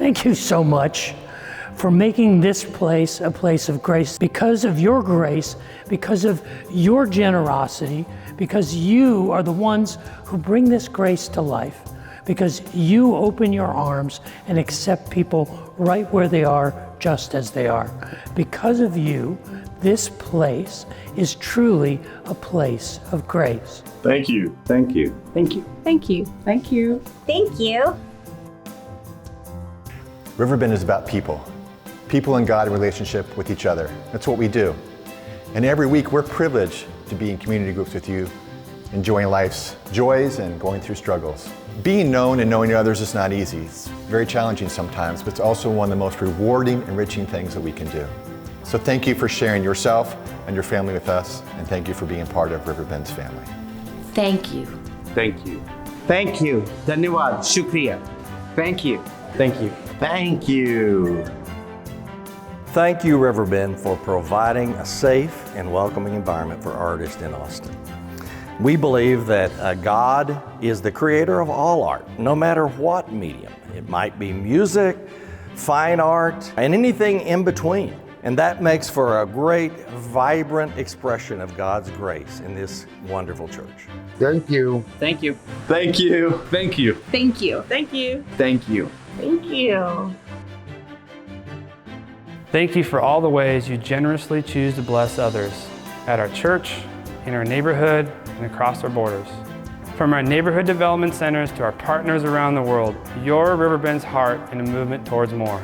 Thank you so much for making this place a place of grace. Because of your grace, because of your generosity, because you are the ones who bring this grace to life, because you open your arms and accept people right where they are, just as they are. Because of you, this place is truly a place of grace. Thank you. Thank you. Thank you. Thank you. Thank you. Thank you. Riverbend is about people. People and God in relationship with each other. That's what we do. And every week we're privileged to be in community groups with you, enjoying life's joys and going through struggles. Being known and knowing others is not easy. It's very challenging sometimes, but it's also one of the most rewarding, enriching things that we can do. So thank you for sharing yourself and your family with us, and thank you for being part of Riverbend's family. Thank you. Thank you. Thank you. Dhanyawad. Shukriya. Thank you. Thank you. Thank you. Thank you, Riverbend, for providing a safe and welcoming environment for artists in Austin. We believe that God is the creator of all art, no matter what medium. It might be music, fine art, and anything in between. And that makes for a great, vibrant expression of God's grace in this wonderful church. Thank you. Thank you. Thank you. Thank you. Thank you. Thank you. Thank you. Thank you. Thank you for all the ways you generously choose to bless others at our church, in our neighborhood, and across our borders. From our neighborhood development centers to our partners around the world, you're Riverbend's heart in a movement towards more.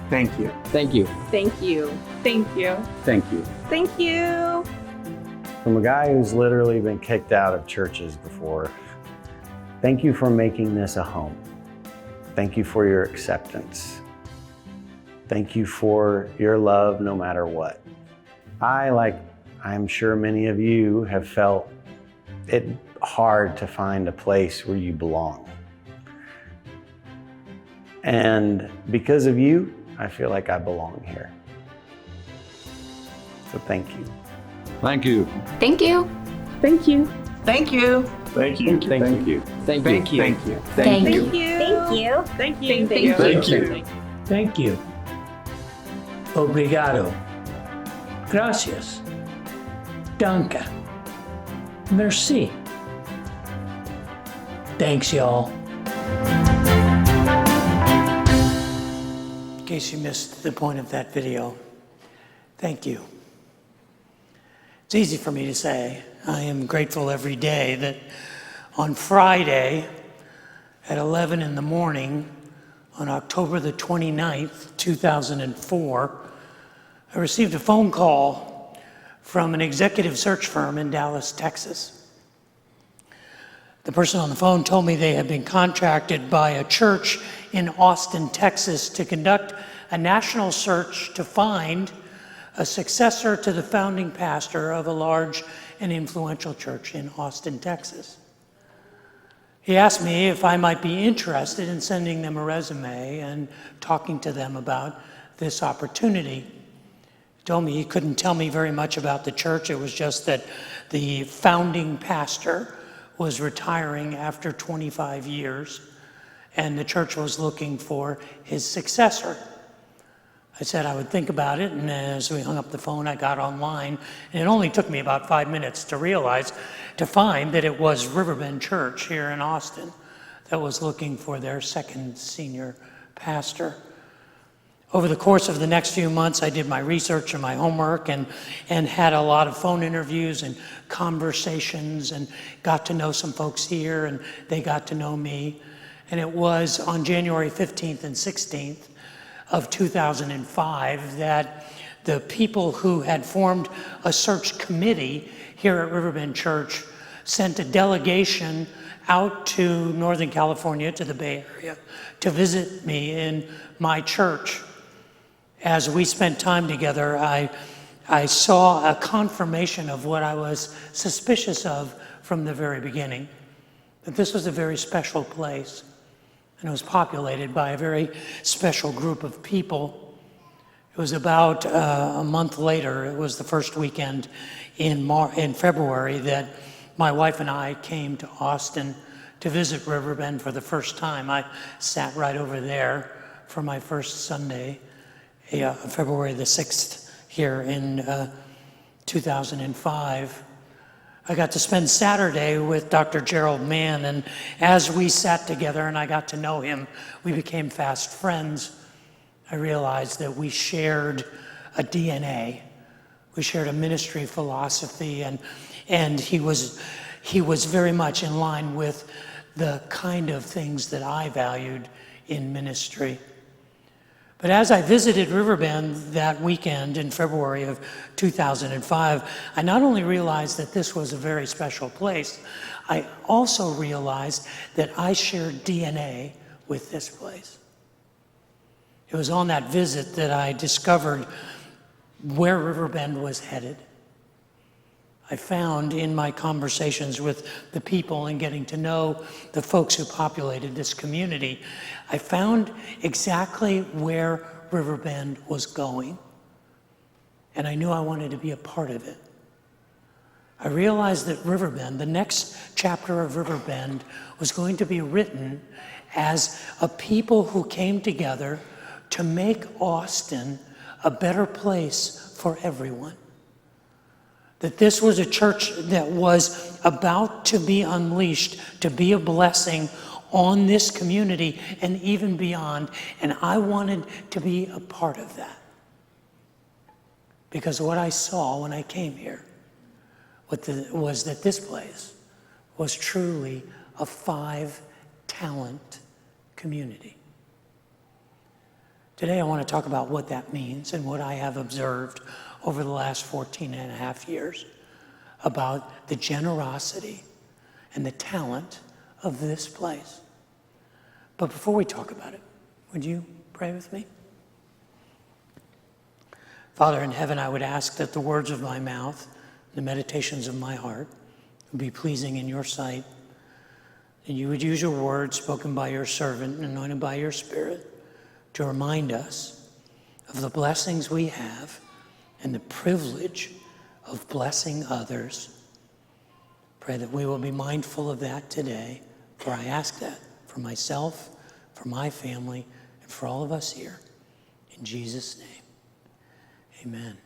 Thank you. Thank you. Thank you. Thank you. Thank you. Thank you. From a guy who's literally been kicked out of churches before, thank you for making this a home. Thank you for your acceptance. Thank you for your love no matter what. I'm sure many of you have felt it hard to find a place where you belong. And because of you, I feel like I belong here. So thank you. Thank you. Thank you. Thank you. Thank Thank you. you. Thank you. Thank you. Thank you. Thank you. Thank you. Thank you. Thank you. Thank you. Thank you. Thank you. Obrigado. Gracias. Danke. Merci. Thanks, y'all. In case you missed the point of that video, thank you. It's easy for me to say. I am grateful every day that on Friday at 11 in the morning, on October the 29th, 2004, I received a phone call from an executive search firm in Dallas, Texas. The person on the phone told me they had been contracted by a church in Austin, Texas, to conduct a national search to find a successor to the founding pastor of a large and influential church in Austin, Texas. He asked me if I might be interested in sending them a resume and talking to them about this opportunity. He told me he couldn't tell me very much about the church. It was just that the founding pastor was retiring after 25 years, and the church was looking for his successor. I said I would think about it, and as we hung up the phone, I got online, and it only took me about 5 minutes to find that it was Riverbend Church here in Austin that was looking for their second senior pastor. Over the course of the next few months, I did my research and my homework and had a lot of phone interviews and conversations and got to know some folks here, and they got to know me. And it was on January 15th and 16th of 2005 that the people who had formed a search committee here at Riverbend Church sent a delegation out to Northern California, to the Bay Area, to visit me in my church. As we spent time together, I saw a confirmation of what I was suspicious of from the very beginning, that this was a very special place, and it was populated by a very special group of people. It was about a month later, it was the first weekend in February, that my wife and I came to Austin to visit Riverbend for the first time. I sat right over there for my first Sunday, February the 6th here in 2005. I got to spend Saturday with Dr. Gerald Mann, and as we sat together and I got to know him, we became fast friends. I realized that we shared a DNA. We shared a ministry philosophy, and he was very much in line with the kind of things that I valued in ministry. But as I visited Riverbend that weekend in February of 2005, I not only realized that this was a very special place, I also realized that I shared DNA with this place. It was on that visit that I discovered where Riverbend was headed. I found in my conversations with the people and getting to know the folks who populated this community, I found exactly where Riverbend was going. And I knew I wanted to be a part of it. I realized that Riverbend, the next chapter of Riverbend, was going to be written as a people who came together to make Austin a better place for everyone. That this was a church that was about to be unleashed, to be a blessing on this community and even beyond. And I wanted to be a part of that. Because what I saw when I came here was that this place was truly a 5-talent community. Today I want to talk about what that means and what I have observed over the last 14 and a half years about the generosity and the talent of this place. But before we talk about it, would you pray with me? Father in heaven, I would ask that the words of my mouth, the meditations of my heart, would be pleasing in your sight, and you would use your words spoken by your servant and anointed by your Spirit to remind us of the blessings we have and the privilege of blessing others. Pray that we will be mindful of that today, for I ask that for myself, for my family, and for all of us here. In Jesus' name, amen.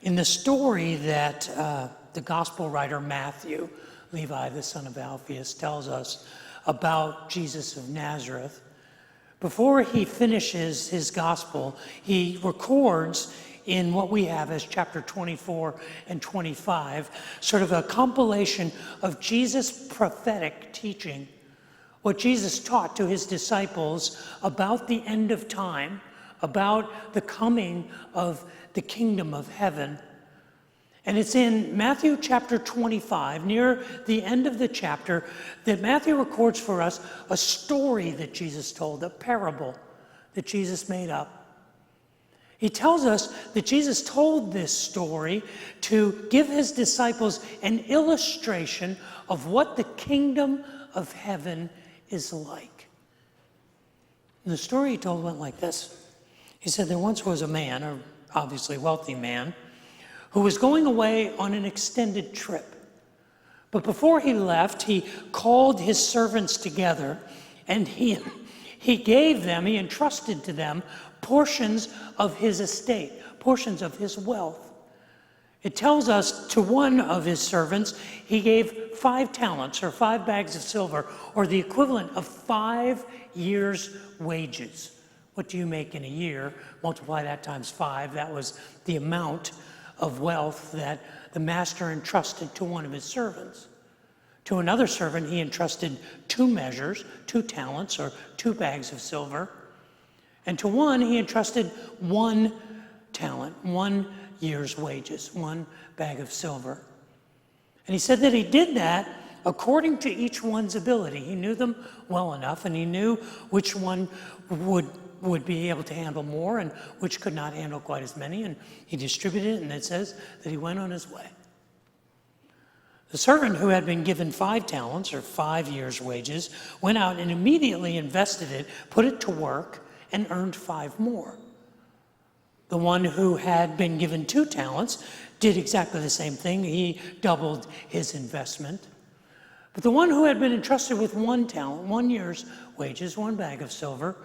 In the story that the gospel writer Mathew, Levi, the son of Alphaeus, tells us about Jesus of Nazareth, before he finishes his gospel, he records in what we have as chapter 24 and 25, sort of a compilation of Jesus' prophetic teaching, what Jesus taught to his disciples about the end of time, about the coming of the kingdom of heaven. And it's in Matthew chapter 25, near the end of the chapter, that Matthew records for us a story that Jesus told, a parable that Jesus made up. He tells us that Jesus told this story to give his disciples an illustration of what the kingdom of heaven is like. And the story he told went like this. He said, there once was a man, an obviously wealthy man, who was going away on an extended trip. But before he left, he called his servants together, and he entrusted to them portions of his estate, portions of his wealth. It tells us to one of his servants, he gave 5 talents, or 5 bags of silver, or the equivalent of 5 years' wages. What do you make in a year? Multiply that times 5. That was the amount of wealth that the master entrusted to one of his servants. To another servant, he entrusted 2 measures, 2 talents, or 2 bags of silver. And to one, he entrusted 1 talent, 1 year's wages, 1 bag of silver. And he said that he did that according to each one's ability. He knew them well enough, and he knew which one would be able to handle more and which could not handle quite as many, and he distributed it, and it says that he went on his way. The servant who had been given 5 talents, or 5 years' wages, went out and immediately invested it, put it to work, and earned 5 more. The one who had been given 2 talents did exactly the same thing. He doubled his investment. But the one who had been entrusted with 1 talent, 1 year's wages, 1 bag of silver,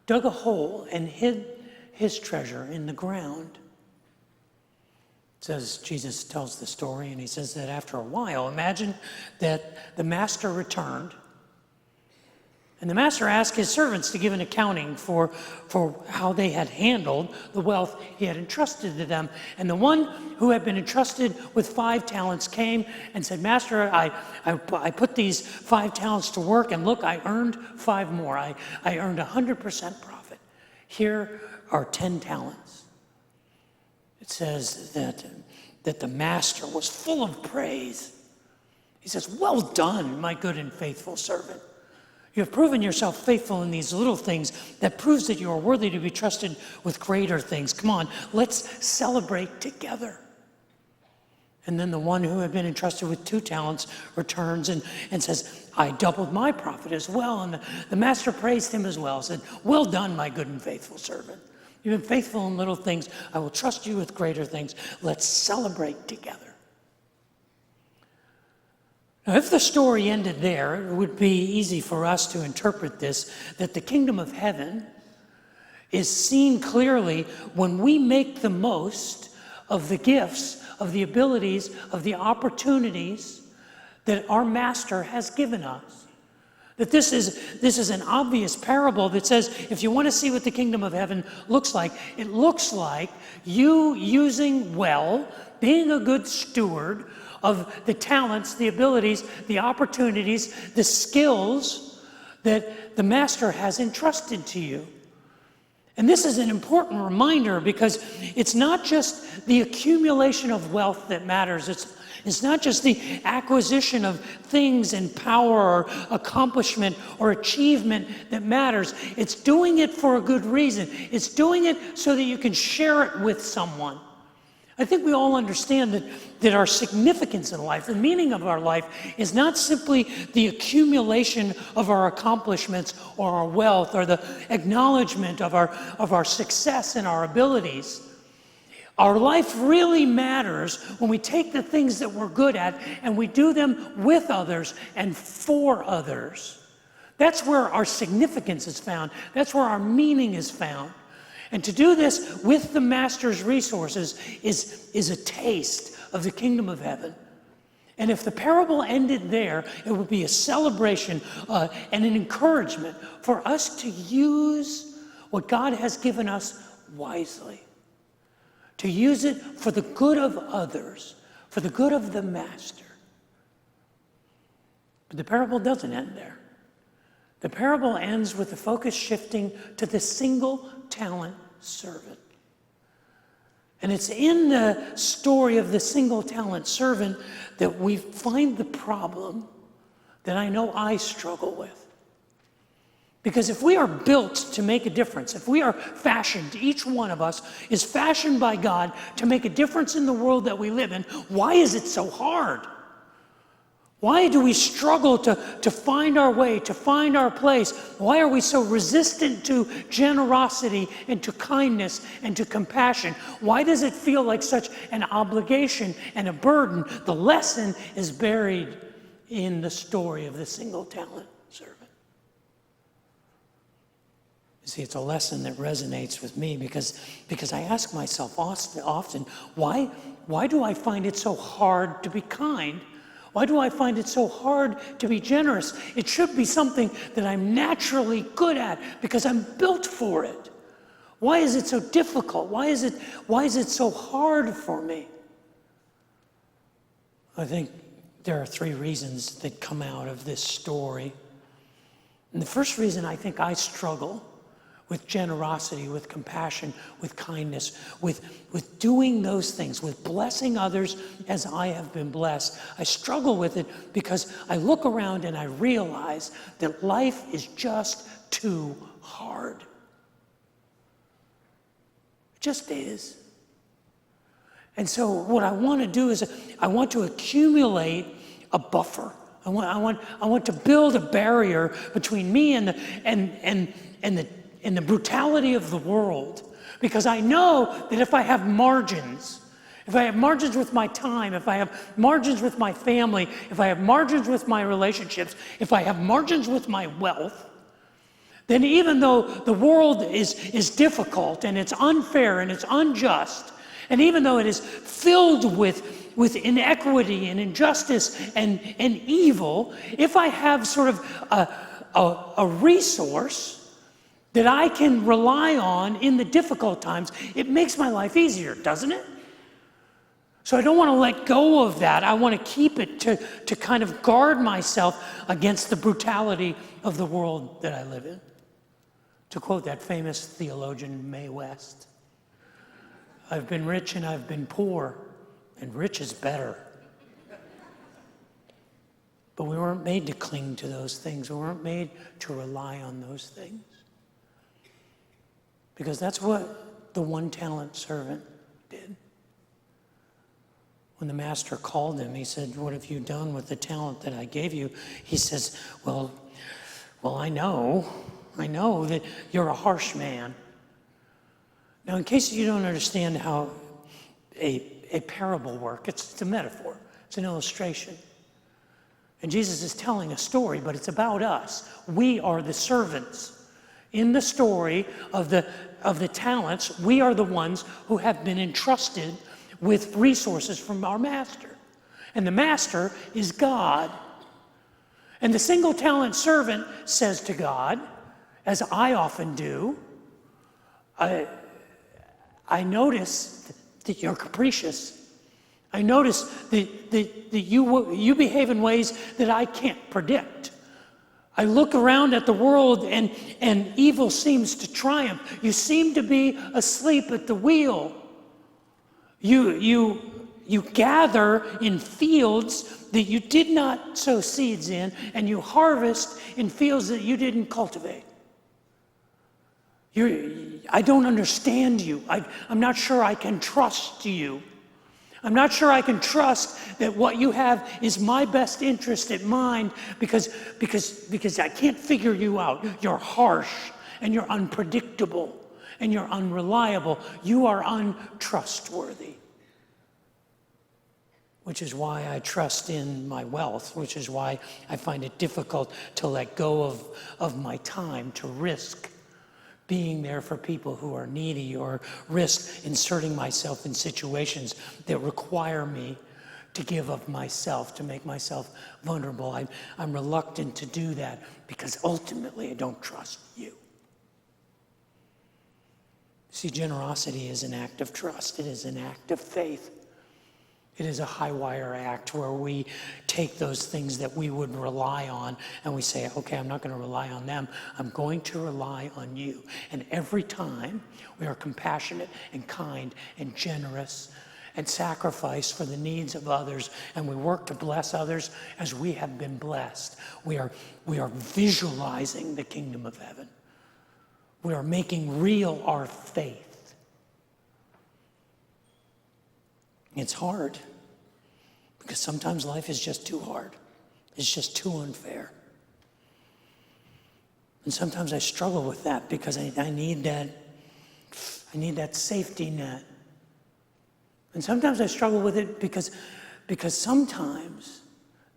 dug a hole and hid his treasure in the ground. It says, Jesus tells the story, and he says that after a while, imagine that the master returned, and the master asked his servants to give an accounting for how they had handled the wealth he had entrusted to them. And the one who had been entrusted with 5 talents came and said, Master, I put these 5 talents to work, and look, I earned 5 more. I earned 100% profit. Here are 10 talents. It says that the master was full of praise. He says, well done, my good and faithful servant. You have proven yourself faithful in these little things. That proves that you are worthy to be trusted with greater things. Come on, let's celebrate together. And then the one who had been entrusted with 2 talents returns and says, I doubled my profit as well. And the master praised him as well, said, well done, my good and faithful servant. You've been faithful in little things. I will trust you with greater things. Let's celebrate together. Now, if the story ended there, it would be easy for us to interpret this, that the kingdom of heaven is seen clearly when we make the most of the gifts, of the abilities, of the opportunities that our master has given us. That this is an obvious parable that says, if you want to see what the kingdom of heaven looks like, it looks like you using well, being a good steward of the talents, the abilities, the opportunities, the skills that the master has entrusted to you. And this is an important reminder because it's not just the accumulation of wealth that matters. It's not just the acquisition of things and power or accomplishment or achievement that matters. It's doing it for a good reason. It's doing it so that you can share it with someone. I think we all understand that our significance in life, the meaning of our life, is not simply the accumulation of our accomplishments or our wealth or the acknowledgement of our success and our abilities. Our life really matters when we take the things that we're good at and we do them with others and for others. That's where our significance is found. That's where our meaning is found. And to do this with the master's resources is a taste of the kingdom of heaven. And if the parable ended there, it would be a celebration and an encouragement for us to use what God has given us wisely. To use it for the good of others, for the good of the master. But the parable doesn't end there. The parable ends with the focus shifting to the single talent servant. And it's in the story of the single talent servant that we find the problem that I know I struggle with. Because if we are built to make a difference, if we are fashioned, each one of us is fashioned by God to make a difference in the world that we live in, why is it so hard? Why do we struggle to find our way, to find our place? Why are we so resistant to generosity and to kindness and to compassion? Why does it feel like such an obligation and a burden? The lesson is buried in the story of the single talent servant. You see, it's a lesson that resonates with me because I ask myself often, why do I find it so hard to be kind? Why do I find it so hard to be generous? It should be something that I'm naturally good at because I'm built for it. Why is it so difficult? Why is it so hard for me? I think there are 3 reasons that come out of this story. And the first reason I think I struggle with generosity, with compassion, with kindness, with doing those things, with blessing others as I have been blessed. I struggle with it because I look around and I realize that life is just too hard. It just is. And so what I want to do is I want to accumulate a buffer. I want to build a barrier between me and the brutality of the world, because I know that if I have margins, if I have margins with my time, if I have margins with my family, if I have margins with my relationships, if I have margins with my wealth, then even though the world is difficult and it's unfair and it's unjust, and even though it is filled with inequity and injustice and evil, if I have sort of a resource that I can rely on in the difficult times, it makes my life easier, doesn't it? So I don't want to let go of that. I want to keep it to kind of guard myself against the brutality of the world that I live in. To quote that famous theologian, Mae West, I've been rich and I've been poor, and rich is better. But we weren't made to cling to those things. We weren't made to rely on those things. Because that's what the one-talent servant did. When the master called him, he said, "What have you done with the talent that I gave you?" He says, well, I know that you're a harsh man. Now, in case you don't understand how a parable works, it's a metaphor. It's an illustration. And Jesus is telling a story, but it's about us. We are the servants. In the story of the talents, we are the ones who have been entrusted with resources from our master. And the master is God. And the single talent servant says to God, as I often do, I notice that you're capricious. I notice that you behave in ways that I can't predict. I look around at the world and evil seems to triumph. You seem to be asleep at the wheel. You gather in fields that you did not sow seeds in, and you harvest in fields that you didn't cultivate. I don't understand you. I'm not sure I can trust you. I'm not sure I can trust that what you have is my best interest at mind because I can't figure you out. You're harsh and you're unpredictable and you're unreliable. You are untrustworthy. Which is why I trust in my wealth, which is why I find it difficult to let go of my time, to risk being there for people who are needy, or risk inserting myself in situations that require me to give of myself, to make myself vulnerable. I'm reluctant to do that because ultimately I don't trust you. See, generosity is an act of trust. It is an act of faith. It is a high wire act where we take those things that we would rely on and we say, okay, I'm not going to rely on them. I'm going to rely on you. And every time we are compassionate and kind and generous and sacrifice for the needs of others, and we work to bless others as we have been blessed, we are visualizing the kingdom of heaven. We are making real our faith. It's hard because sometimes life is just too hard. It's just too unfair. And sometimes I struggle with that because I need that safety net. And sometimes I struggle with it because sometimes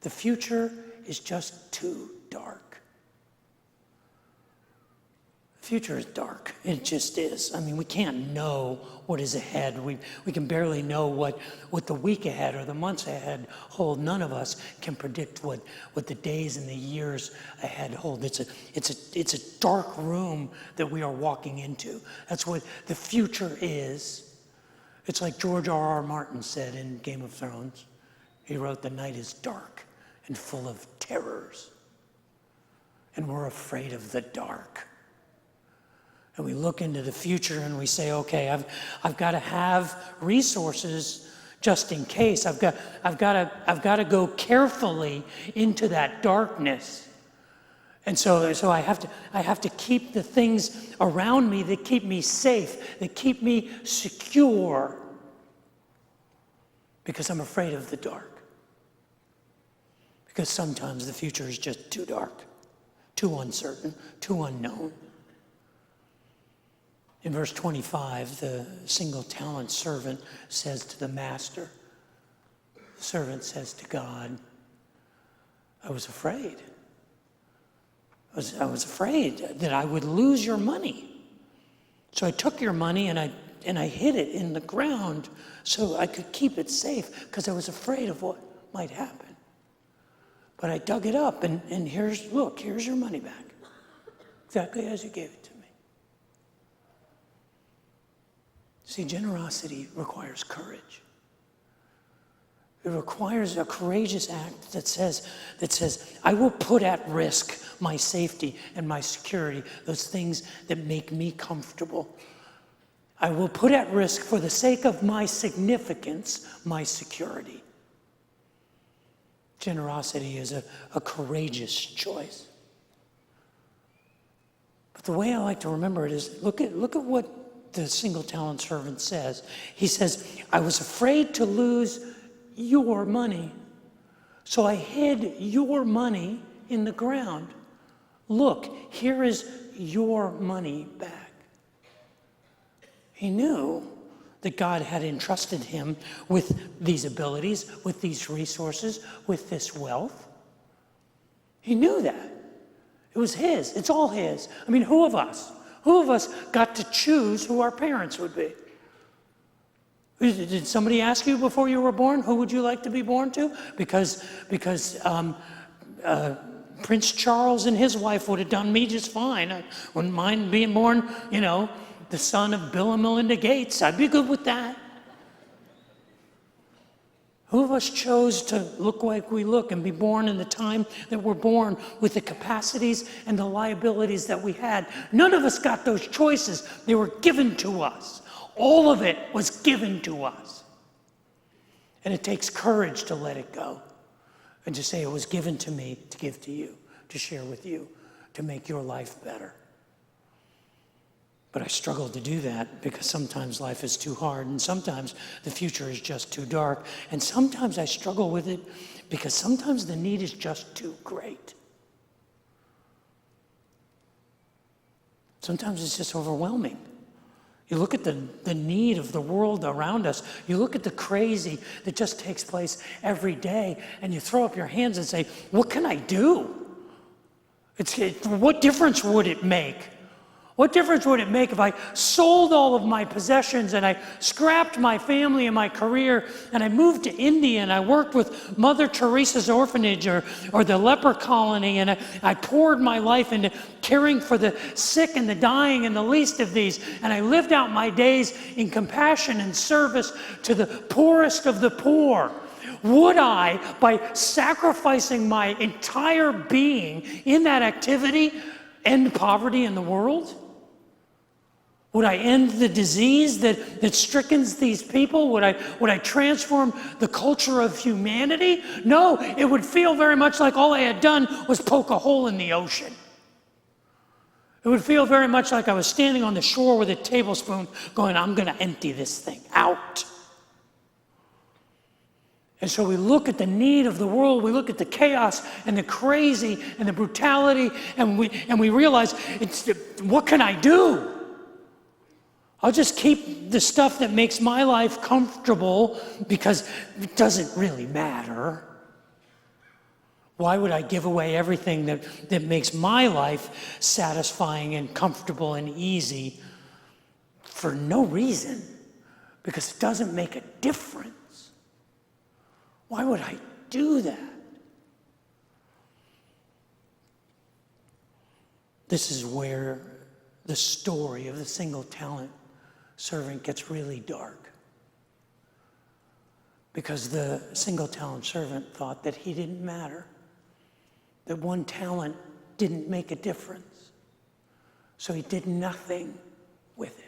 the future is just too dark. The future is dark. It just is. I mean, we can't know what is ahead. We can barely know what the week ahead or the months ahead hold. None of us can predict what the days and the years ahead hold. It's a dark room that we are walking into. That's what the future is. It's like George R.R. Martin said in Game of Thrones. He wrote, "The night is dark and full of terrors, and we're afraid of the dark." And we look into the future and we say, okay, I've got to have resources just in case. I've got to go carefully into that darkness. And so I have to keep the things around me that keep me safe, that keep me secure, because I'm afraid of the dark. Because sometimes the future is just too dark, too uncertain, too unknown. In verse 25, the single talent servant says to the master, the servant says to God, I was afraid. I was afraid that I would lose your money. So I took your money and I hid it in the ground so I could keep it safe because I was afraid of what might happen. But I dug it up and here's your money back. Exactly as you gave it to me. See, generosity requires courage. It requires a courageous act that says, I will put at risk my safety and my security, those things that make me comfortable. I will put at risk for the sake of my significance, my security. Generosity is a courageous choice. But the way I like to remember it is, look at what the single talent servant says. He says, I was afraid to lose your money, so I hid your money in the ground. Look, here is your money back. He knew that God had entrusted him with these abilities, with these resources, with this wealth. He knew that. It was his. It's all his. I mean, who of us got to choose who our parents would be? Did somebody ask you before you were born, who would you like to be born to? Because Prince Charles and his wife would have done me just fine. I wouldn't mind being born, the son of Bill and Melinda Gates. I'd be good with that. Who of us chose to look like we look and be born in the time that we're born with the capacities and the liabilities that we had? None of us got those choices. They were given to us. All of it was given to us. And it takes courage to let it go and to say it was given to me to give to you, to share with you, to make your life better. But I struggle to do that because sometimes life is too hard and sometimes the future is just too dark. And sometimes I struggle with it because sometimes the need is just too great. Sometimes it's just overwhelming. You look at the need of the world around us. You look at the crazy that just takes place every day, and you throw up your hands and say, what can I do? What difference would it make? What difference would it make if I sold all of my possessions and I scrapped my family and my career and I moved to India and I worked with Mother Teresa's orphanage or the leper colony and I poured my life into caring for the sick and the dying and the least of these, and I lived out my days in compassion and service to the poorest of the poor? Would I, by sacrificing my entire being in that activity, end poverty in the world? Would I end the disease that strickens these people? Would I transform the culture of humanity? No, it would feel very much like all I had done was poke a hole in the ocean. It would feel very much like I was standing on the shore with a tablespoon going, I'm going to empty this thing out. And so we look at the need of the world, we look at the chaos and the crazy and the brutality, and we realize, what can I do? I'll just keep the stuff that makes my life comfortable because it doesn't really matter. Why would I give away everything that makes my life satisfying and comfortable and easy for no reason? Because it doesn't make a difference. Why would I do that? This is where the story of the single talent servant gets really dark. Because the single talent servant thought that he didn't matter, that one talent didn't make a difference. So he did nothing with it.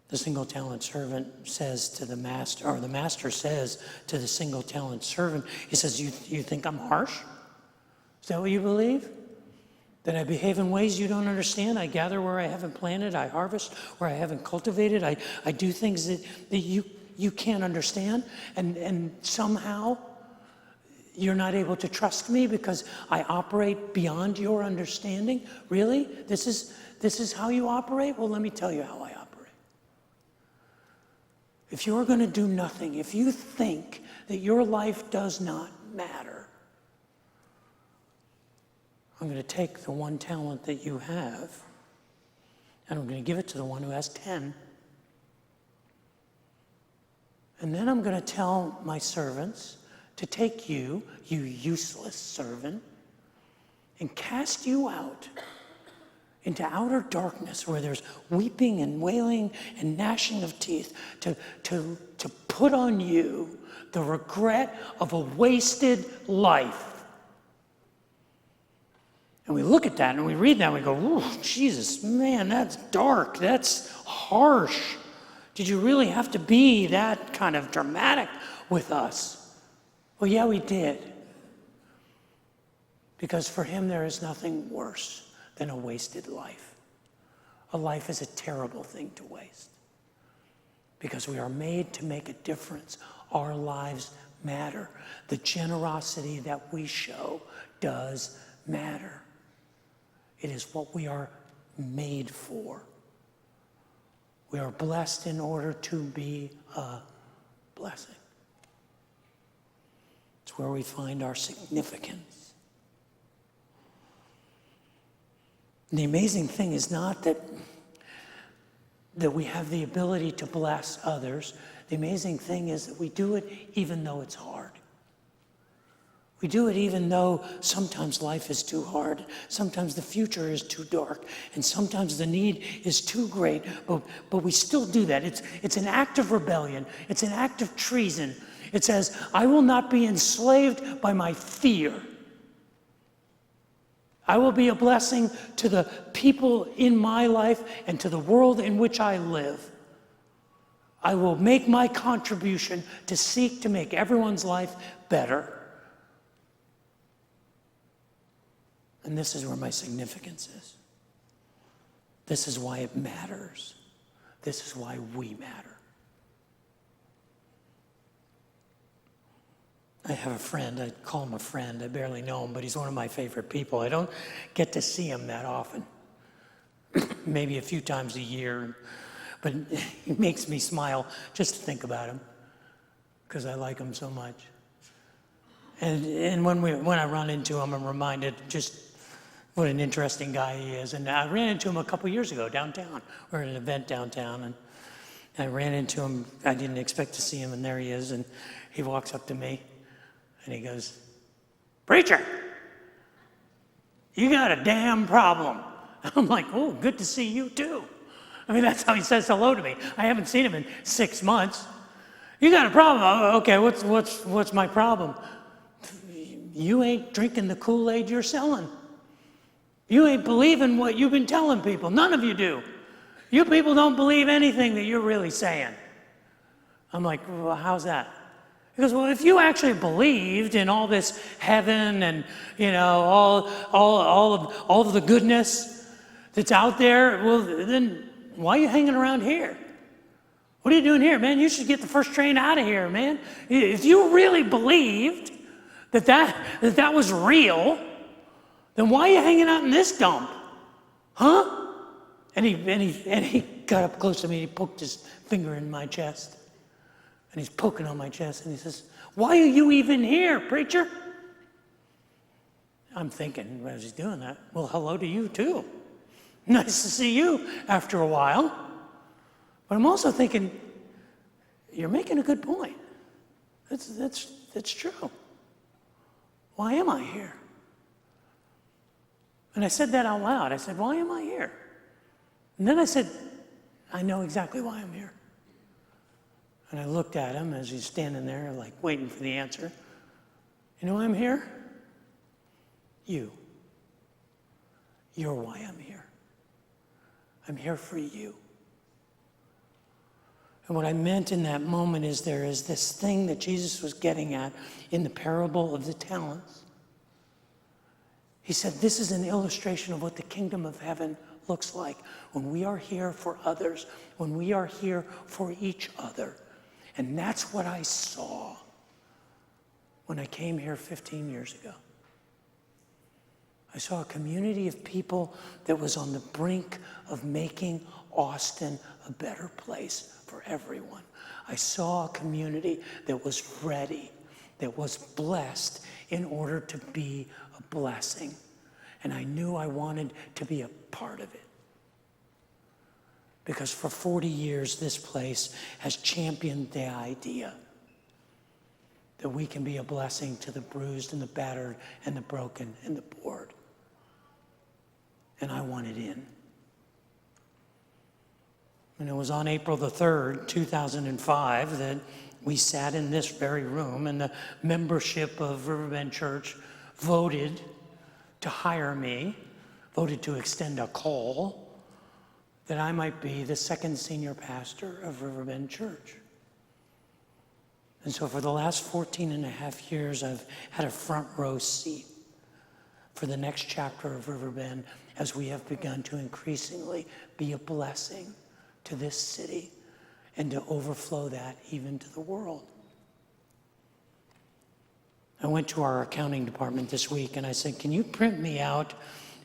The single talent servant says to the master, or the master says to the single talent servant, he says, you think I'm harsh? Is that what you believe? That I behave in ways you don't understand? I gather where I haven't planted, I harvest where I haven't cultivated, I do things that you can't understand, and somehow You're not able to trust me because I operate beyond your understanding? Really? This is how you operate? Well, let me tell you how I operate. If you're going to do nothing, if you think that your life does not matter, I'm going to take the one talent that you have, and I'm going to give it to the one who has 10. And then I'm going to tell my servants to take you, you useless servant, and cast you out into outer darkness where there's weeping and wailing and gnashing of teeth, to put on you the regret of a wasted life. And we look at that and we read that and we go, ooh, Jesus, man, that's dark, that's harsh. Did you really have to be that kind of dramatic with us? Well, yeah, we did. Because for him, there is nothing worse than a wasted life. A life is a terrible thing to waste. Because we are made to make a difference. Our lives matter. The generosity that we show does matter. It is what we are made for. We are blessed in order to be a blessing. It's where we find our significance. The amazing thing is not that we have the ability to bless others. The amazing thing is that we do it even though it's hard. We do it even though sometimes life is too hard, sometimes the future is too dark, and sometimes the need is too great, but we still do that. It's an act of rebellion. It's an act of treason. It says, I will not be enslaved by my fear. I will be a blessing to the people in my life and to the world in which I live. I will make my contribution to seek to make everyone's life better. And this is where my significance is. This is why it matters. This is why we matter. I have a friend, I call him a friend, I barely know him, but he's one of my favorite people. I don't get to see him that often, maybe a few times a year, but he makes me smile just to think about him, because I like him so much. And when I run into him, I'm reminded just what an interesting guy he is. And I ran into him a couple years ago downtown. We were at an event downtown, and I ran into him. I didn't expect to see him, and there he is, and he walks up to me. And he goes, preacher, you got a damn problem. I'm like, oh, good to see you too. I mean, that's how he says hello to me. I haven't seen him in 6 months. You got a problem? Oh, okay, what's my problem? You ain't drinking the Kool-Aid you're selling. You ain't believing what you've been telling people. None of you do. You people don't believe anything that you're really saying. I'm like, well, how's that? He goes, well, if you actually believed in all this heaven and, you know, all of the goodness that's out there, well, then why are you hanging around here? What are you doing here, man? You should get the first train out of here, man. If you really believed that was real, then why are you hanging out in this dump? Huh? And he got up close to me and he poked his finger in my chest. And he's poking on my chest and he says, why are you even here, preacher? I'm thinking, as he's doing that, well, hello to you too. Nice to see you after a while. But I'm also thinking, you're making a good point. That's true. Why am I here? And I said that out loud. I said, why am I here? And then I said, I know exactly why I'm here. And I looked at him as he's standing there, like waiting for the answer. You know why I'm here? You. You're why I'm here. I'm here for you. And what I meant in that moment is there is this thing that Jesus was getting at in the parable of the talents. He said, this is an illustration of what the kingdom of heaven looks like when we are here for others, when we are here for each other. And that's what I saw when I came here 15 years ago. I saw a community of people that was on the brink of making Austin a better place for everyone. I saw a community that was ready, that was blessed in order to be a blessing. And I knew I wanted to be a part of it. Because for 40 years, this place has championed the idea that we can be a blessing to the bruised and the battered and the broken and the bored. And I wanted in. And it was on April the 3rd, 2005, that we sat in this very room and the membership of Riverbend Church voted to hire me, voted to extend a call that I might be the second senior pastor of Riverbend Church. And so for the last 14 and a half years, I've had a front row seat for the next chapter of Riverbend as we have begun to increasingly be a blessing to this city and to overflow that even to the world. I went to our accounting department this week and I said, can you print me out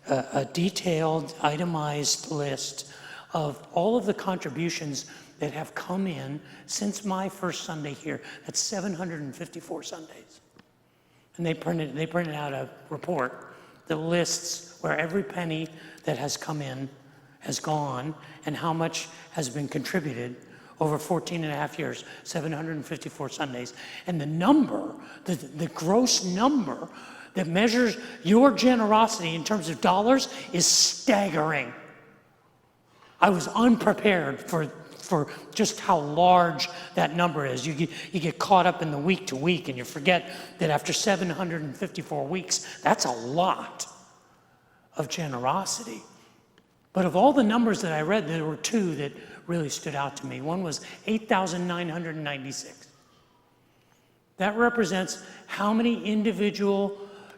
a detailed, itemized list of all of the contributions that have come in since my first Sunday here? That's 754 Sundays. And they printed out a report that lists where every penny that has come in has gone and how much has been contributed over 14 and a half years, 754 Sundays. And the number, the gross number that measures your generosity in terms of dollars is staggering. I was unprepared for just how large that number is. You get caught up in the week to week and you forget that after 754 weeks, that's a lot of generosity. But of all the numbers that I read, there were two that really stood out to me. One was 8,996. That represents how many individual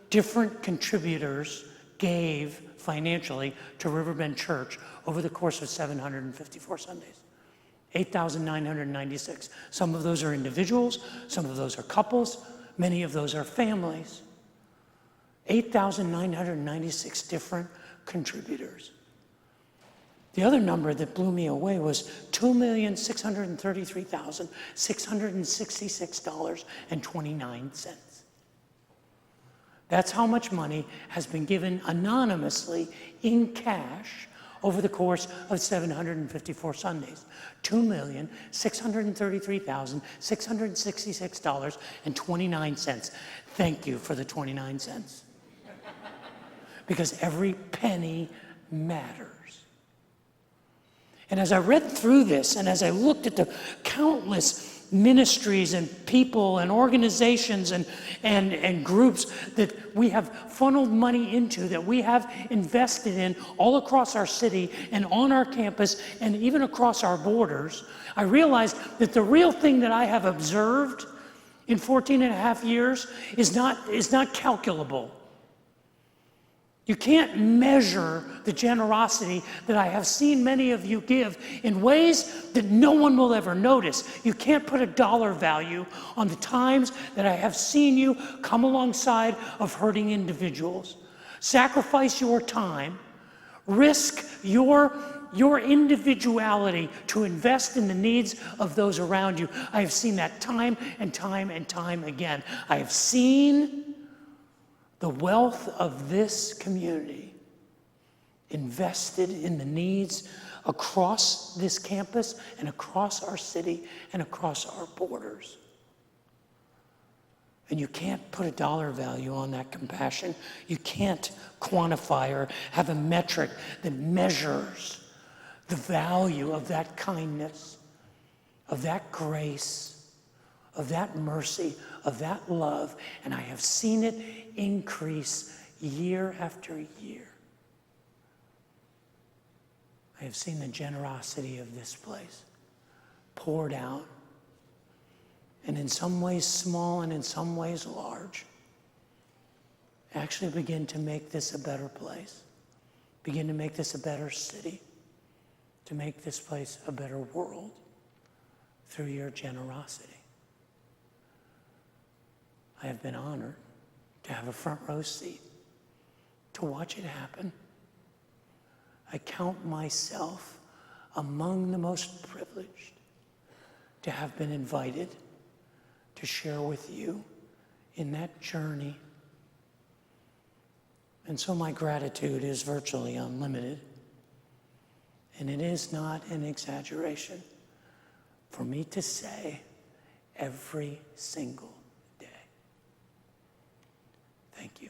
different contributors gave financially to Riverbend Church over the course of 754 Sundays. 8,996. Some of those are individuals, some of those are couples, many of those are families. 8,996 different contributors. The other number that blew me away was $2,633,666.29. That's how much money has been given anonymously in cash over the course of 754 Sundays. $2,633,666.29. Thank you for the 29 cents. Because every penny matters. And as I read through this, and as I looked at the countless ministries and people and organizations and groups that we have funneled money into, that we have invested in all across our city and on our campus and even across our borders, I realized that the real thing that I have observed in 14 and a half years is not calculable. You can't measure the generosity that I have seen many of you give in ways that no one will ever notice. You can't put a dollar value on the times that I have seen you come alongside of hurting individuals. Sacrifice your time, risk your individuality to invest in the needs of those around you. I have seen that time and time and time again. I have seen the wealth of this community invested in the needs across this campus and across our city and across our borders. And you can't put a dollar value on that compassion. You can't quantify or have a metric that measures the value of that kindness, of that grace, of that mercy, of that love. And I have seen it increase year after year. I have seen the generosity of this place poured out, and in some ways small and in some ways large, actually begin to make this a better place, begin to make this a better city, to make this place a better world. through your generosity. I have been honored to have a front row seat, to watch it happen. I count myself among the most privileged to have been invited to share with you in that journey. And so my gratitude is virtually unlimited. And it is not an exaggeration for me to say every single day, thank you.